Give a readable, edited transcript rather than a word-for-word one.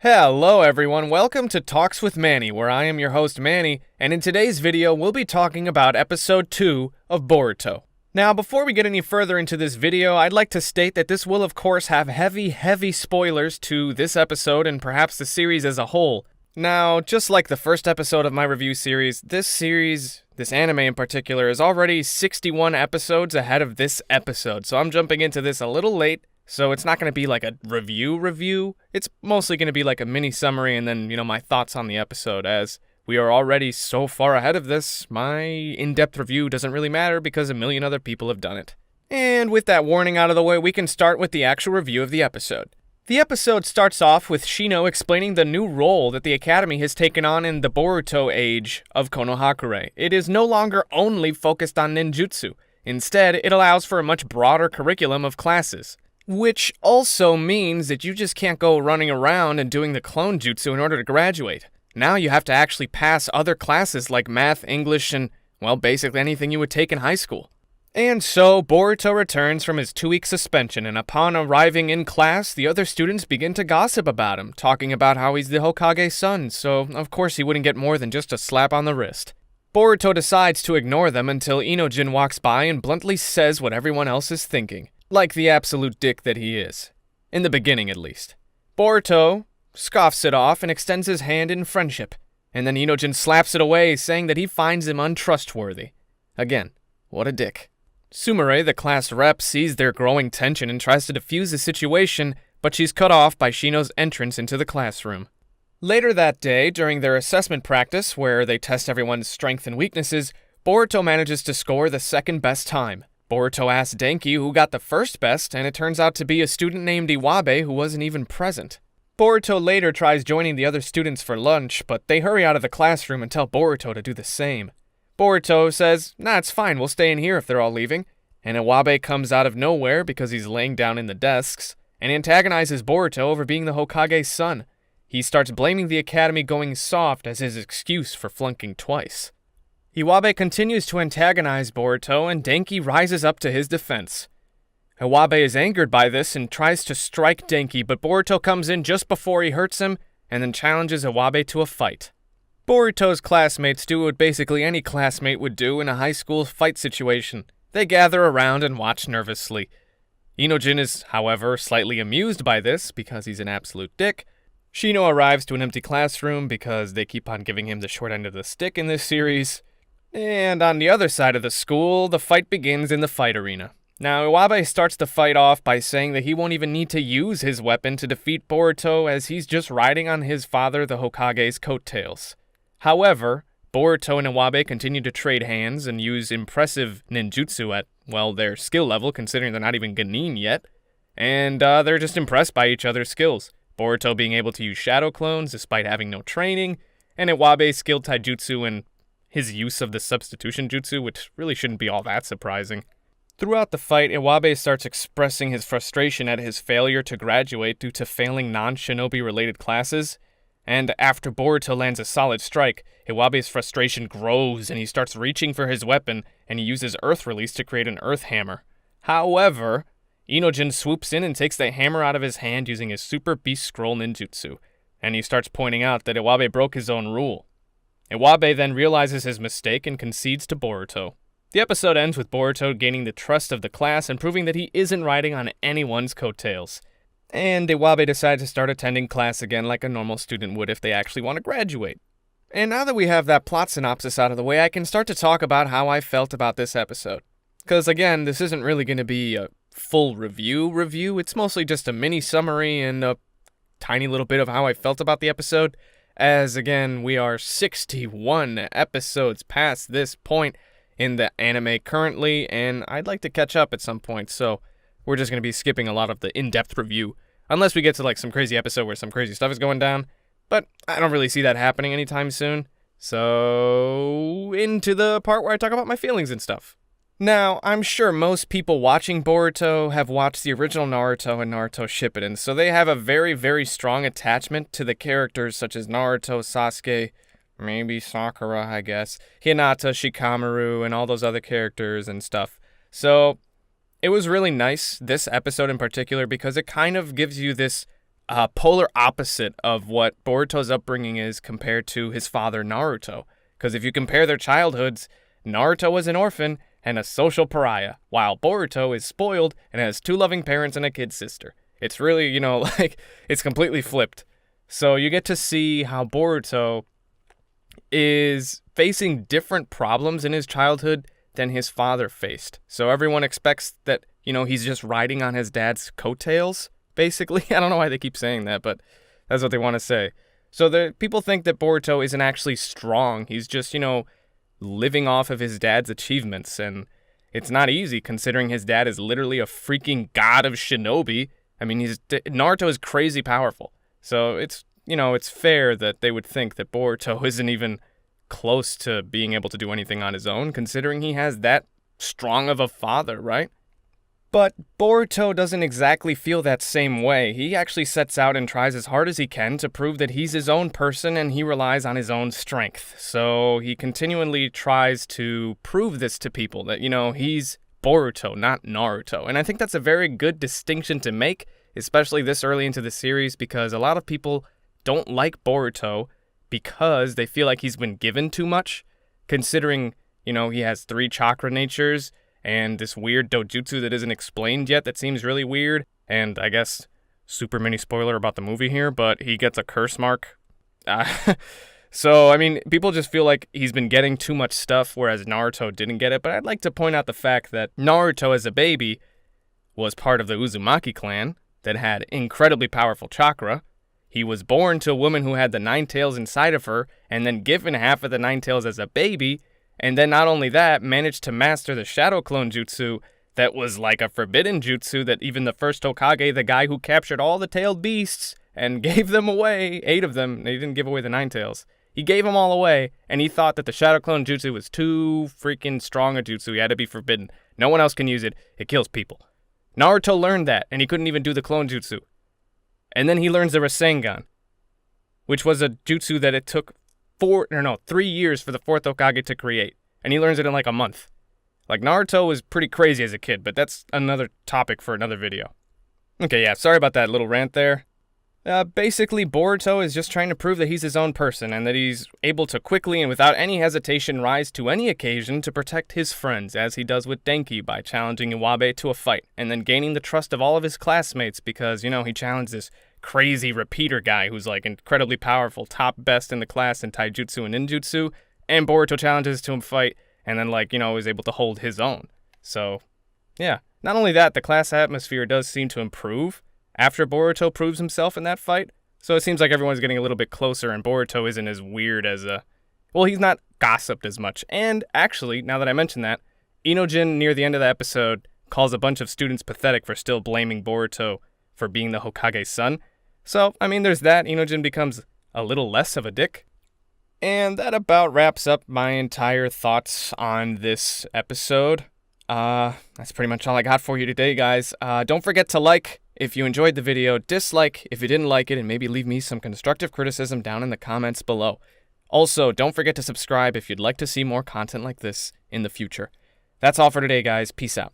Hello everyone, welcome to Talks with Manny, where I am your host Manny, and in today's video we'll be talking about episode 2 of Boruto. Now before we get any further into this video, I'd like to state that this will of course have heavy spoilers to this episode and perhaps the series as a whole. Now, just like the first episode of my review series, this anime in particular, is already 61 episodes ahead of this episode, so I'm jumping into this a little late. So it's not going to be like a review. It's mostly going to be like a mini summary and then, my thoughts on the episode. As we are already so far ahead of this, my in-depth review doesn't really matter because a million other people have done it. And with that warning out of the way, we can start with the actual review of the episode. The episode starts off with Shino explaining the new role that the Academy has taken on in the Boruto age of Konohakure. It is no longer only focused on ninjutsu. Instead, it allows for a much broader curriculum of classes. Which also means that you just can't go running around and doing the clone jutsu in order to graduate. Now you have to actually pass other classes like math, English, and, basically anything you would take in high school. And so, Boruto returns from his 2-week suspension, and upon arriving in class, the other students begin to gossip about him, talking about how he's the Hokage's son, so of course he wouldn't get more than just a slap on the wrist. Boruto decides to ignore them until Inojin walks by and bluntly says what everyone else is thinking. Like the absolute dick that he is. In the beginning, at least. Boruto scoffs it off and extends his hand in friendship. And then Inojin slaps it away, saying that he finds him untrustworthy. Again, what a dick. Sumire, the class rep, sees their growing tension and tries to defuse the situation, but she's cut off by Shino's entrance into the classroom. Later that day, during their assessment practice, where they test everyone's strengths and weaknesses, Boruto manages to score the second best time. Boruto asks Denki who got the first best, and it turns out to be a student named Iwabe who wasn't even present. Boruto later tries joining the other students for lunch, but they hurry out of the classroom and tell Boruto to do the same. Boruto says, "Nah, it's fine, we'll stay in here if they're all leaving." And Iwabe comes out of nowhere because he's laying down in the desks, and antagonizes Boruto over being the Hokage's son. He starts blaming the Academy going soft as his excuse for flunking twice. Iwabe continues to antagonize Boruto, and Denki rises up to his defense. Iwabe is angered by this and tries to strike Denki, but Boruto comes in just before he hurts him, and then challenges Iwabe to a fight. Boruto's classmates do what basically any classmate would do in a high school fight situation. They gather around and watch nervously. Inojin is, however, slightly amused by this, because he's an absolute dick. Shino arrives to an empty classroom because they keep on giving him the short end of the stick in this series. And on the other side of the school, the fight begins in the fight arena. Now, Iwabe starts the fight off by saying that he won't even need to use his weapon to defeat Boruto, as he's just riding on his father, the Hokage's coattails. However, Boruto and Iwabe continue to trade hands and use impressive ninjutsu at, their skill level, considering they're not even Genin yet. And they're just impressed by each other's skills. Boruto being able to use shadow clones despite having no training, and Iwabe's skilled taijutsu and his use of the substitution jutsu, which really shouldn't be all that surprising. Throughout the fight, Iwabe starts expressing his frustration at his failure to graduate due to failing non-shinobi-related classes, and after Boruto lands a solid strike, Iwabe's frustration grows and he starts reaching for his weapon, and he uses Earth Release to create an Earth Hammer. However, Inojin swoops in and takes the hammer out of his hand using his Super Beast Scroll ninjutsu, and he starts pointing out that Iwabe broke his own rule. Iwabe then realizes his mistake and concedes to Boruto. The episode ends with Boruto gaining the trust of the class and proving that he isn't riding on anyone's coattails. And Iwabe decides to start attending class again like a normal student would if they actually want to graduate. And now that we have that plot synopsis out of the way, I can start to talk about how I felt about this episode. Because again, this isn't really going to be a full review, it's mostly just a mini summary and a tiny little bit of how I felt about the episode. As again, we are 61 episodes past this point in the anime currently, and I'd like to catch up at some point, so we're just going to be skipping a lot of the in-depth review, unless we get to some crazy episode where some crazy stuff is going down, but I don't really see that happening anytime soon. So, into the part where I talk about my feelings and stuff. Now, I'm sure most people watching Boruto have watched the original Naruto and Naruto Shippuden, so they have a very strong attachment to the characters such as Naruto, Sasuke, maybe Sakura, I guess, Hinata, Shikamaru, and all those other characters and stuff. So, it was really nice, this episode in particular, because it kind of gives you this polar opposite of what Boruto's upbringing is compared to his father Naruto. Because if you compare their childhoods, Naruto was an orphan and a social pariah, while Boruto is spoiled and has 2 loving parents and a kid sister. It's really, like, it's completely flipped. So you get to see how Boruto is facing different problems in his childhood than his father faced. So everyone expects that, he's just riding on his dad's coattails, basically. I don't know why they keep saying that, but that's what they want to say. So people think that Boruto isn't actually strong. He's just, living off of his dad's achievements. And it's not easy considering his dad is literally a freaking god of shinobi. I mean, Naruto is crazy powerful. So it's fair that they would think that Boruto isn't even close to being able to do anything on his own, considering he has that strong of a father, right? But Boruto doesn't exactly feel that same way. He actually sets out and tries as hard as he can to prove that he's his own person and he relies on his own strength. So he continually tries to prove this to people, that, he's Boruto, not Naruto. And I think that's a very good distinction to make, especially this early into the series, because a lot of people don't like Boruto because they feel like he's been given too much, considering, he has 3 chakra natures and this weird dojutsu that isn't explained yet that seems really weird. And I guess, super mini spoiler about the movie here, but he gets a curse mark. So, I mean, people just feel like he's been getting too much stuff, whereas Naruto didn't get it. But I'd like to point out the fact that Naruto as a baby was part of the Uzumaki clan that had incredibly powerful chakra. He was born to a woman who had the 9 tails inside of her, and then given half of the 9 tails as a baby, and then not only that, managed to master the Shadow Clone Jutsu that was like a forbidden jutsu that even the first Hokage, the guy who captured all the tailed beasts and gave them away, 8 of them, he didn't give away the 9 tails, he gave them all away, and he thought that the Shadow Clone Jutsu was too freaking strong a jutsu, he had to be forbidden. No one else can use it, it kills people. Naruto learned that, and he couldn't even do the Clone Jutsu. And then he learns the Rasengan, which was a jutsu that it took 3 years for the 4th Hokage to create. And he learns it in like a month. Like, Naruto was pretty crazy as a kid, but that's another topic for another video. Okay, yeah, sorry about that little rant there. Basically, Boruto is just trying to prove that he's his own person and that he's able to quickly and without any hesitation rise to any occasion to protect his friends, as he does with Denki by challenging Iwabe to a fight, and then gaining the trust of all of his classmates because, he challenged this crazy repeater guy who's like incredibly powerful, top best in the class in taijutsu and ninjutsu, and Boruto challenges to him fight and then is able to hold his own. So, yeah. Not only that, the class atmosphere does seem to improve after Boruto proves himself in that fight. So it seems like everyone's getting a little bit closer and Boruto isn't as weird as he's not gossiped as much. And actually, now that I mention that, Inojin near the end of the episode calls a bunch of students pathetic for still blaming Boruto for being the Hokage's son. So, I mean, there's that. Inojin becomes a little less of a dick. And that about wraps up my entire thoughts on this episode. That's pretty much all I got for you today, guys. Don't forget to like if you enjoyed the video, dislike if you didn't like it, and maybe leave me some constructive criticism down in the comments below. Also, don't forget to subscribe if you'd like to see more content like this in the future. That's all for today, guys. Peace out.